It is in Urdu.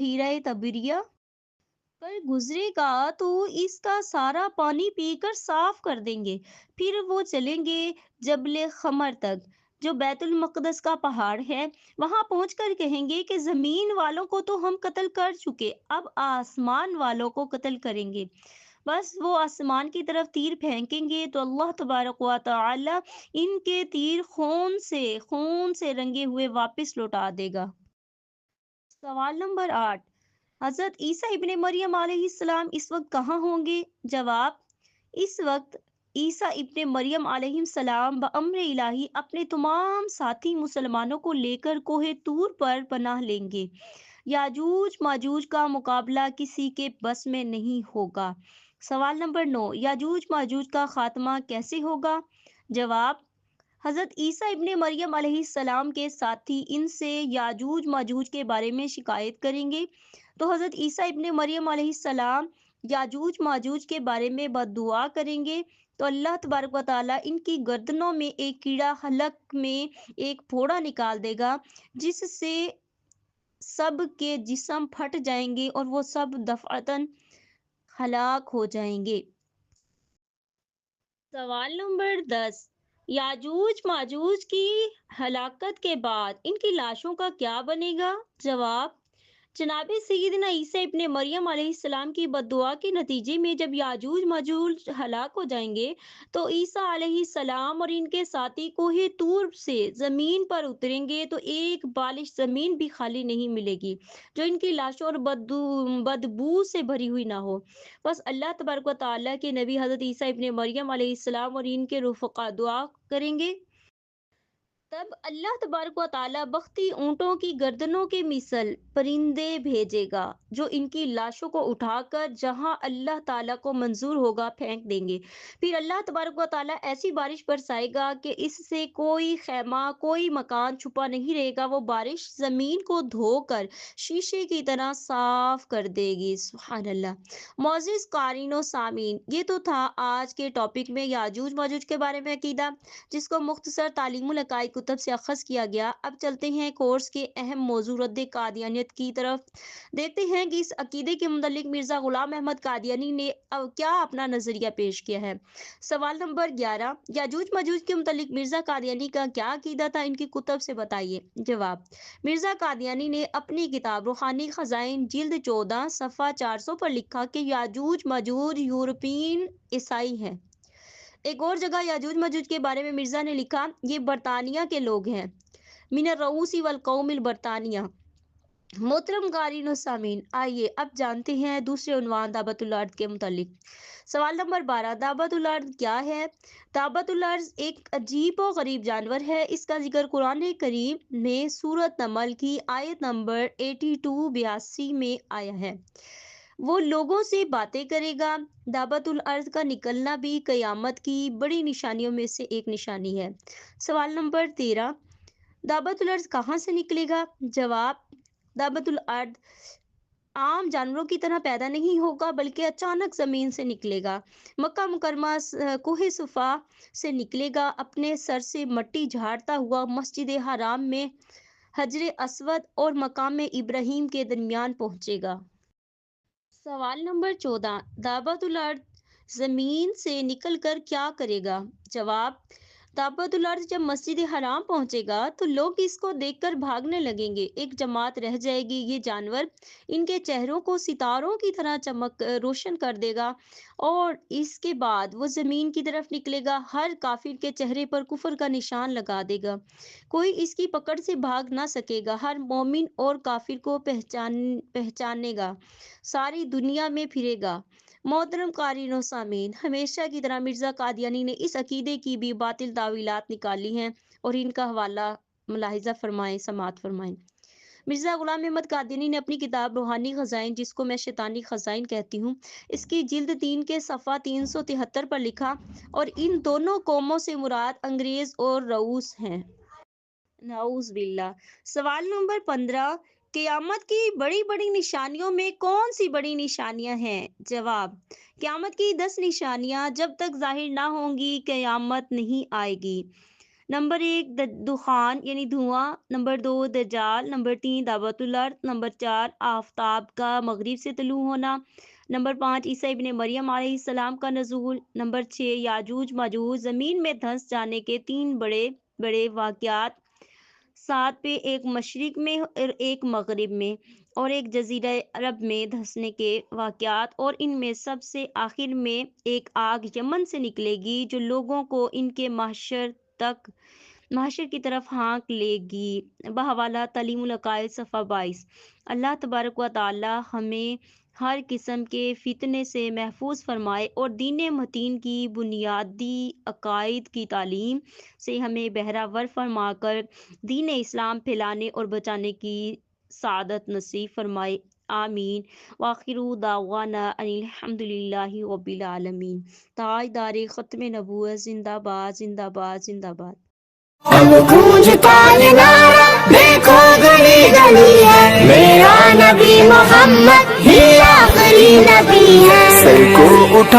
ہیرا تبریہ پر گزرے گا تو اس کا سارا پانی پی کر صاف کر دیں گے۔ پھر وہ چلیں گے جبل خمر تک، جو بیت المقدس کا پہاڑ ہے۔ وہاں پہنچ کر کہیں گے کہ زمین والوں کو تو ہم قتل کر چکے، اب آسمان والوں کو قتل کریں گے۔ بس وہ آسمان کی طرف تیر پھینکیں گے تو اللہ تبارک و تعالی ان کے تیر خون سے رنگے ہوئے واپس لوٹا دے گا۔ سوال نمبر 8، حضرت عیسیٰ ابن مریم علیہ السلام اس وقت کہاں ہوں گے؟ جواب، اس وقت عیسیٰ ابن مریم علیہ السلام بامر الہی اپنے تمام ساتھی مسلمانوں کو لے کر کوہ طور پر پناہ لیں گے۔ یاجوج ماجوج کا مقابلہ کسی کے بس میں نہیں ہوگا۔ سوال نمبر 9، یاجوج ماجوج کا خاتمہ کیسے ہوگا؟ جواب، حضرت عیسیٰ ابن مریم علیہ السلام کے ساتھی ان سے یاجوج ماجوج کے بارے میں شکایت کریں گے تو حضرت عیسیٰ ابن مریم علیہ السلام یاجوج ماجوج کے بارے میں بد دعا کریں گے تو اللہ تبارک و تعالیٰ ان کی گردنوں میں ایک کیڑا، حلق میں ایک پھوڑا نکال دے گا، جس سے سب کے جسم پھٹ جائیں گے اور وہ سب دفعتاً ہلاک ہو جائیں گے۔ سوال نمبر 10، یاجوج ماجوج کی ہلاکت کے بعد ان کی لاشوں کا کیا بنے گا؟ جواب، جناب سیدنا عیسیٰ ابن مریم علیہ السلام کی بد دعا کے نتیجے میں جب یاجوج ماجوج ہلاک ہو جائیں گے تو عیسیٰ علیہ السلام اور ان کے ساتھی کوہ طور سے زمین پر اتریں گے تو ایک بالش زمین بھی خالی نہیں ملے گی جو ان کی لاشوں اور بدبو سے بھری ہوئی نہ ہو۔ بس اللہ تبارک و تعالیٰ کے نبی حضرت عیسیٰ ابن مریم علیہ السلام اور ان کے رفقا دعا کریں گے، تب اللہ تبارک و تعالیٰ بختی اونٹوں کی گردنوں کے مثل پرندے بھیجے گا جو ان کی لاشوں کو اٹھا کر جہاں اللہ تعالیٰ کو منظور ہوگا پھینک دیں گے۔ پھر اللہ تبارک و تعالیٰ ایسی بارش برسائے گا کہ اس سے کوئی خیمہ، کوئی مکان چھپا نہیں رہے گا۔ وہ بارش زمین کو دھو کر شیشے کی طرح صاف کر دے گی۔ سبحان اللہ۔ معزز قارئین و سامعین، یہ تو تھا آج کے ٹاپک میں یاجوج ماجوج کے بارے میں عقیدہ، جس کو مختصر تعلیم العقائد کتب سے اخذ کیا گیا۔ اب چلتے ہیں کورس کے اہم موضوع رد قادیانیت کی طرف۔ دیکھتے ہیں کہ اس عقیدے کے متعلق مرزا غلام احمد قادیانی نے کیا اپنا نظریہ پیش کیا ہے۔ سوال نمبر 11، یاجوج ماجوج کے متعلق مرزا قادیانی کا کیا عقیدہ تھا، ان کی کتب سے بتائیے۔ جواب، مرزا قادیانی نے اپنی کتاب روحانی خزائن جلد 14 صفحہ 400 پر لکھا کہ یاجوج ماجوج یورپین عیسائی ہیں۔ ایک اور جگہ یاجوج ماجوج کے بارے میں مرزا نے لکھا، یہ برطانیہ کے لوگ ہیں، من الرؤوس والقوم البرطانیہ۔ محترم قارئین و سامعین، آئیے اب جانتے ہیں دوسرے عنوان دعوت الارض کے متعلق۔ سوال نمبر 12، دعوت الارض کیا ہے؟ دعوت الارض ایک عجیب و غریب جانور ہے۔ اس کا ذکر قرآن کریم میں سورۃ نمل کی آیت نمبر 82 میں آیا ہے۔ وہ لوگوں سے باتیں کرے گا۔ دعوت الارض کا نکلنا بھی قیامت کی بڑی نشانیوں میں سے ایک نشانی ہے۔ سوال نمبر 13، دعوت الارض کہاں سے نکلے گا؟ جواب، دعوت الارض عام جانوروں کی طرح پیدا نہیں ہوگا بلکہ اچانک زمین سے نکلے گا۔ مکہ مکرمہ کوہ صفا سے نکلے گا، اپنے سر سے مٹی جھاڑتا ہوا مسجد حرام میں حجر اسود اور مقام ابراہیم کے درمیان پہنچے گا۔ سوال نمبر 14، دعوت الارض زمین سے نکل کر کیا کرے گا؟ جواب، دعوت الارض جب مسجد حرام پہنچے گا تو لوگ اس کو دیکھ کر بھاگنے لگیں گے، ایک جماعت رہ جائے گی۔ یہ جانور ان کے چہروں کو ستاروں کی طرح روشن کر دے گا اور اس کے بعد وہ زمین کی طرف نکلے گا۔ ہر کافر کے چہرے پر کفر کا نشان لگا دے گا، کوئی اس کی پکڑ سے بھاگ نہ سکے گا۔ ہر مومن اور کافر کو پہچانے گا، ساری دنیا میں پھرے گا۔ محترم قارئین و سامعین، ہمیشہ کی طرح مرزا قادیانی نے اس عقیدے کی بھی باطل تعویلات نکالی ہیں اور ان کا حوالہ ملاحظہ فرمائیں، سماعت فرمائیں۔ مرزا غلام احمد قادیانی نے اپنی کتاب روحانی خزائن، جس کو میں شیطانی خزائن کہتی ہوں، اس کی جلد 3 کے صفحہ 373 پر لکھا، اور ان دونوں قوموں سے مراد انگریز اور روس ہیں۔ نعوذ باللہ۔ سوال نمبر 15، قیامت کی بڑی بڑی نشانیوں میں کون سی بڑی نشانیاں ہیں؟ جواب، قیامت کی 10 نشانیاں جب تک ظاہر نہ ہوں گی قیامت نہیں آئے گی۔ نمبر 1 دخان یعنی دھواں، نمبر 2 دجال، نمبر 3 دعوت الارض، نمبر 4 آفتاب کا مغرب سے طلوع ہونا، نمبر 5 عیسیٰ ابن مریم علیہ السلام کا نزول، نمبر 6 یاجوج ماجوج زمین میں دھنس جانے کے 3 بڑے بڑے واقعات، 7 پہ ایک مشرق میں اور ایک مغرب میں اور ایک جزیرہ عرب میں دھنسنے کے واقعات، اور ان میں سب سے آخر میں ایک آگ یمن سے نکلے گی جو لوگوں کو ان کے محشر کی طرف ہانک لے گی۔ بحوالہ تعلیم العقائد صفحہ 22۔ اللہ تبارک و تعالی ہمیں ہر قسم کے فتنے سے محفوظ فرمائے اور دین متین کی بنیادی عقائد کی تعلیم سے ہمیں بہرہ ور فرما کر دین اسلام پھیلانے اور بچانے کی سعادت نصیب فرمائے، آمین۔ وآخر دعوانا ان الحمد للہ رب العالمین۔ تاجدار ختم نبوت زندہ باد، زندہ باد، زندہ باد۔ اب گونجتا یہ نعرہ، دیکھو گلی گلی ہے، میرا نبی محمد ہی آخری نبی ہے۔ سر کو اٹھا